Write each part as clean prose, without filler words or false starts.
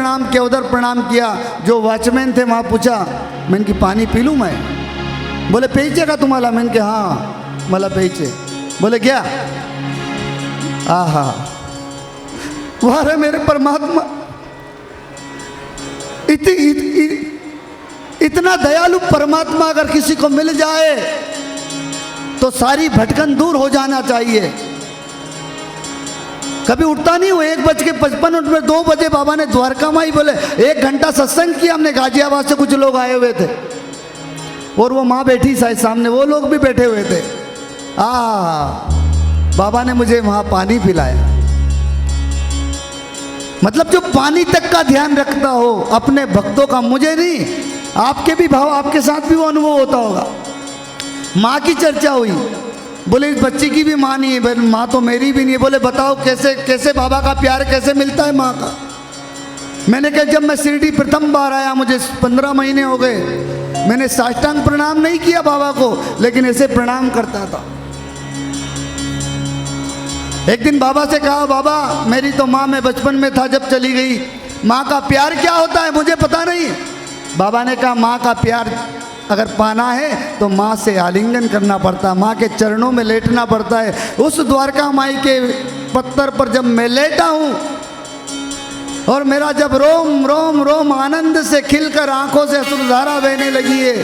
प्रणाम किया, उधर प्रणाम किया। जो वॉचमैन थे वहाँ पूछा, मैंने कि पानी पी लूँ मैं? बोले पेचे का तुम्हारा? मैंने कि हाँ मला पेचे। बोले क्या? आहा, वाह मेरे परमात्मा, इतना दयालु परमात्मा अगर किसी को मिल जाए तो सारी भटकन दूर हो जाना चाहिए। कभी उठता नहीं हूँ 1:55 में 2 बजे बाबा ने द्वारका माई बोले 1 घंटा सत्संग किया हमने। गाजियाबाद से कुछ लोग आए हुए थे और वो माँ बैठी शायद सामने, वो लोग भी बैठे हुए थे। बाबा ने मुझे वहाँ पानी पिलाया। मतलब जो पानी तक का ध्यान रखता हो अपने भक्तों का, मुझे नहीं, आपके भी भाव, आपके साथ भी वो अनुभव होता होगा। माँ की चर्चा हुई, बोले इस बच्ची की भी माँ नहीं है। माँ तो मेरी भी नहीं है। बोले बताओ कैसे कैसे बाबा का प्यार कैसे मिलता है माँ का? मैंने कहा जब मैं शिरडी प्रथम बार आया, मुझे 15 महीने हो गए, मैंने साष्टांग प्रणाम नहीं किया बाबा को, लेकिन ऐसे प्रणाम करता था। एक दिन बाबा से कहा, बाबा मेरी तो माँ, मैं बचपन में था जब चली गई, माँ का प्यार क्या होता है मुझे पता नहीं। बाबा ने कहा माँ का प्यार अगर पाना है तो माँ से आलिंगन करना पड़ता है, माँ के चरणों में लेटना पड़ता है। उस द्वारका माई के पत्थर पर जब मैं लेटा हूँ और मेरा जब रोम रोम रोम आनंद से खिलकर आंखों से अश्रुधारा बहने लगी है,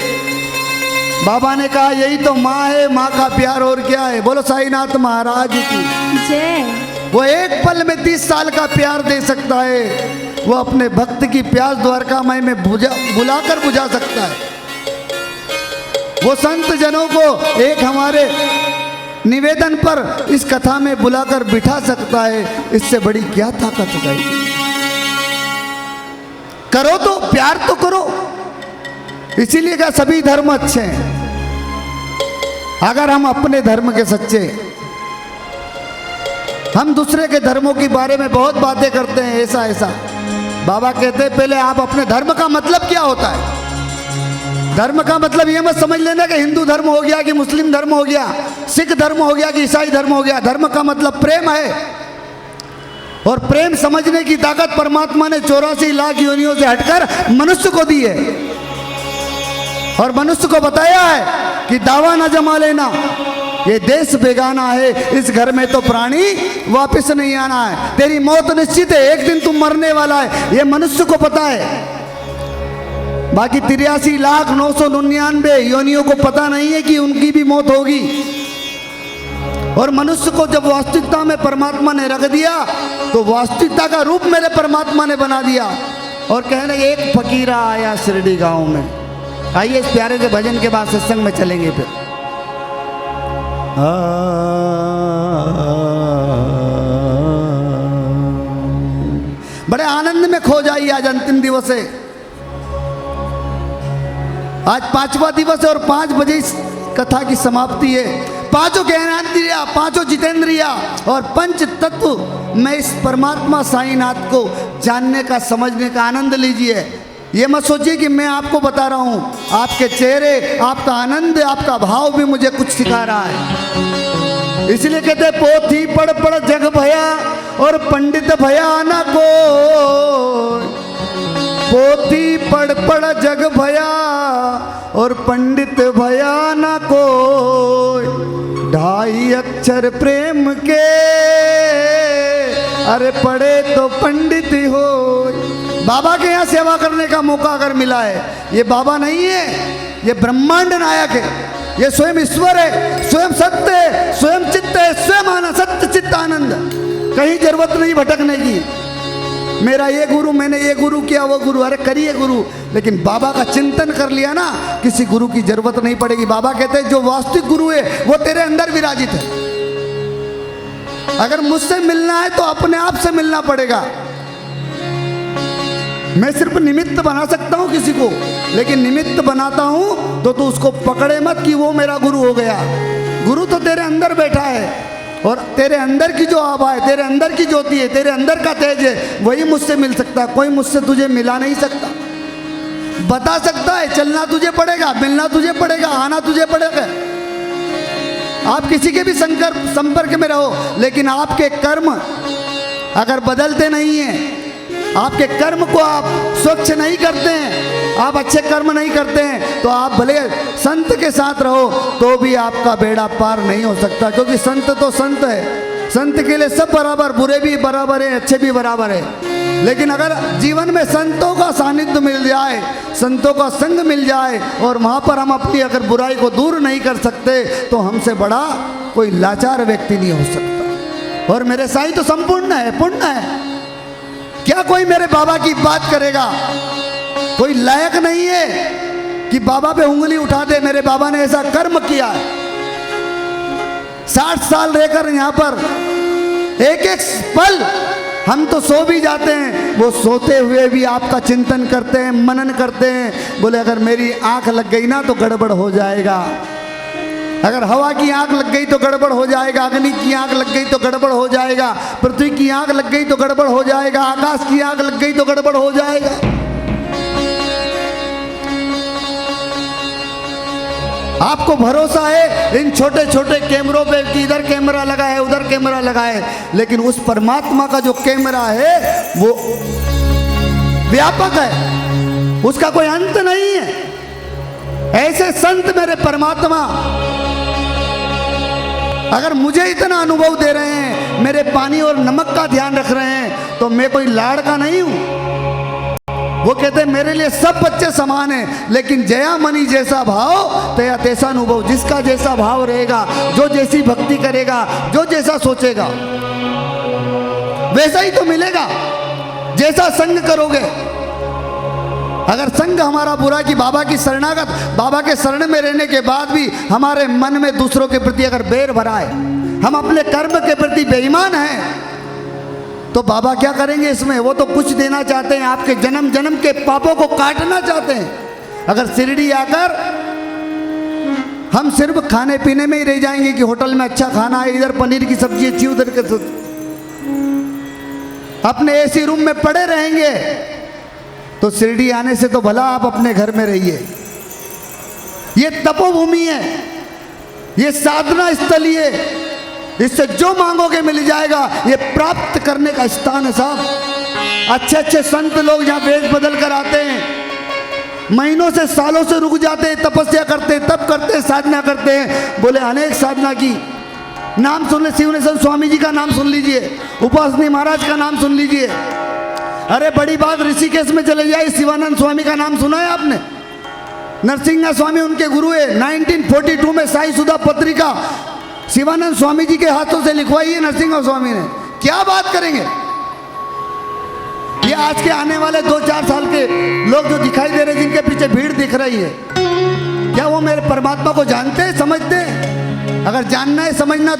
बाबा ने कहा यही तो माँ है, माँ का प्यार और क्या है। बोलो साईनाथ महाराज की जय। वो एक पल में 30 साल का प्यार दे सकता है। वो अपने भक्त की प्यास द्वारका माई में बुलाकर बुझा सकता है। वो संत जनों को एक हमारे निवेदन पर इस कथा में बुलाकर बिठा सकता है। इससे बड़ी क्या ताकत चाहिए? करो तो प्यार तो करो। इसीलिए क्या सभी धर्म अच्छे हैं। अगर हम अपने धर्म के सच्चे, हम दूसरे के धर्मों के बारे में बहुत बातें करते हैं, ऐसा ऐसा। बाबा कहते हैं पहले आप अपने धर्म का मतलब क्या होता है? धर्म का मतलब ये मत समझ लेना कि हिंदू धर्म हो गया कि मुस्लिम धर्म हो गया, सिख धर्म हो गया कि ईसाई धर्म हो गया। धर्म का मतलब प्रेम है, और प्रेम समझने की ताकत परमात्मा ने 84 लाख योनियों से हटकर मनुष्य को दी है। और मनुष्य को बताया है कि दावा न जमा लेना, ये देश बेगाना है, इस घर में तो प्राणी वापस नहीं आना है। तेरी मौत निश्चित है, एक दिन तुम मरने वाला है, ये मनुष्य को पता है। बाकी 83,999 योनियों को पता नहीं है कि उनकी भी मौत होगी। और मनुष्य को जब वास्तविकता में परमात्मा ने रख दिया तो वास्तविकता का रूप मेरे परमात्मा ने बना दिया। और कहने एक फकीरा आया शिरडी गांव में। आइए इस प्यारे से भजन के बाद सत्संग में चलेंगे। फिर बड़े आनंद में खो जाइए। आज अंतिम दिवस है, आज 5वां दिवस है और 5 बजे इस कथा की समाप्ति है। 5 ज्ञानेंद्रिया, 5 जितेंद्रिया और 5 तत्व में इस परमात्मा साईनाथ को जानने का, समझने का आनंद लीजिए। ये मत सोचिए कि मैं आपको बता रहा हूँ, आपके चेहरे, आपका आनंद, आपका भाव भी मुझे कुछ सिखा रहा है। इसलिए कहते पोथी पढ़ पढ़ जग भया और पंडित भया ना को। पोथी पढ़ पढ़ जग भया और पंडित भया ना कोई। 2.5 अक्षर प्रेम के, अरे पढ़े तो पंडित हो। बाबा के यहाँ सेवा करने का मौका अगर मिला है, ये बाबा नहीं है, ये ब्रह्मांड नायक है, ये स्वयं ईश्वर है, स्वयं सत्य है, स्वयं चित्त है, स्वयं आनंद, सत्य चित्त आनंद। कहीं जरूरत नहीं भटकने की। मेरा ये गुरु, मैंने ये गुरु किया, वो गुरु, अरे करिए गुरु, लेकिन बाबा का चिंतन कर लिया ना, किसी गुरु की जरूरत नहीं पड़ेगी। बाबा कहते हैं जो वास्तविक गुरु है वो तेरे अंदर विराजित है। अगर मुझसे मिलना है तो अपने आप से मिलना पड़ेगा। मैं सिर्फ निमित्त बना सकता हूं किसी को, लेकिन निमित्त बनाता हूं तो तू उसको पकड़े मत कि वो मेरा गुरु हो गया। गुरु तो तेरे अंदर बैठा है, और तेरे अंदर की जो आभा है, तेरे अंदर की ज्योति है, तेरे अंदर का तेज है, वही मुझसे मिल सकता है। कोई मुझसे तुझे मिला नहीं सकता। बता सकता है, चलना तुझे पड़ेगा, मिलना तुझे पड़ेगा, आना तुझे पड़ेगा। आप किसी के भी संपर्क में रहो, लेकिन आपके कर्म अगर बदलते नहीं हैं आपके कर्म को आप स्वच्छ नहीं करते हैं, आप अच्छे कर्म नहीं करते हैं, तो आप भले संत के साथ रहो तो भी आपका बेड़ा पार नहीं हो सकता, क्योंकि संत तो संत है। संत के लिए सब बराबर, बुरे भी बराबर है, अच्छे भी बराबर है। लेकिन अगर जीवन में संतों का सानिध्य मिल जाए, संतों का संग मिल जाए, और वहाँ पर हम अपनी अगर बुराई को दूर नहीं कर सकते, तो हमसे बड़ा कोई लाचार व्यक्ति नहीं हो सकता। और मेरे साईं तो संपूर्ण है, पूर्ण है। क्या कोई मेरे बाबा की बात करेगा? कोई लायक नहीं है कि बाबा पे उंगली उठा दे। मेरे बाबा ने ऐसा कर्म किया है, 60 साल रहकर यहाँ पर एक एक पल हम तो सो भी जाते हैं, वो सोते हुए भी आपका चिंतन करते हैं, मनन करते हैं। बोले अगर मेरी आंख लग गई ना तो गड़बड़ हो जाएगा, अगर हवा की आंख लग गई तो गड़बड़ हो जाएगा, अग्नि की आंख लग गई तो गड़बड़ हो जाएगा, पृथ्वी की आंख लग गई तो गड़बड़ हो जाएगा, आकाश की आंख लग गई तो गड़बड़ हो जाएगा। आपको भरोसा है इन छोटे छोटे कैमरों पे कि इधर कैमरा लगा है, उधर कैमरा लगा है, लेकिन उस परमात्मा का जो कैमरा है वो व्यापक है, उसका कोई अंत नहीं है। ऐसे संत मेरे परमात्मा अगर मुझे इतना अनुभव दे रहे हैं, मेरे पानी और नमक का ध्यान रख रहे हैं, तो मैं कोई लाड़ का नहीं हूं। वो कहते हैं मेरे लिए सब बच्चे समान हैं, लेकिन जया मनी जैसा भाव तया तैसा अनुभव। जिसका जैसा भाव रहेगा, जो जैसी भक्ति करेगा, जो जैसा सोचेगा, वैसा ही तो मिलेगा। जैसा संग करोगे, अगर संग हमारा बुरा कि बाबा की शरणागत, बाबा के शरण में रहने के बाद भी हमारे मन में दूसरों के प्रति अगर बैर भरा है, हम अपने कर्म के प्रति बेईमान हैं, तो बाबा क्या करेंगे इसमें? वो तो कुछ देना चाहते हैं, आपके जन्म जन्म के पापों को काटना चाहते हैं। अगर शिरडी आकर हम सिर्फ खाने पीने में ही रह जाएंगे कि होटल में अच्छा खाना है, इधर पनीर की सब्जी अच्छी, उधर के अपने एसी रूम में पड़े रहेंगे, तो शिरडी आने से तो भला आप अपने घर में रहिए। ये तपोभूमि है, ये साधना स्थली है, इससे जो मांगोगे मिल जाएगा। ये प्राप्त करने का स्थान है साहब। अच्छे अच्छे संत लोग यहाँ वेश बदल कर आते हैं, महीनों से सालों से रुक जाते हैं, तपस्या करते हैं, तप करते हैं, साधना करते हैं। बोले अनेक साधना की, नाम सुन ले, शिवनेश्वर स्वामी जी का नाम सुन लीजिए, उपासनी महाराज का नाम सुन लीजिए। अरे बड़ी बात, ऋषिकेश में चले जाइए, शिवानंद स्वामी का नाम सुना है आपने? नरसिंह स्वामी उनके गुरु है। 1942 में साई सुधा पत्रिका शिवानंद स्वामी जी के हाथों से लिखवाई है नरसिंह स्वामी ने। क्या बात करेंगे? ये आज के आने वाले 2-4 साल के लोग जो दिखाई दे रहे हैं, जिनके पीछे भीड़ दिख रही है, क्या वो मेरे परमात्मा को जानते हैं, समझते हैं? अगर जानना है, समझना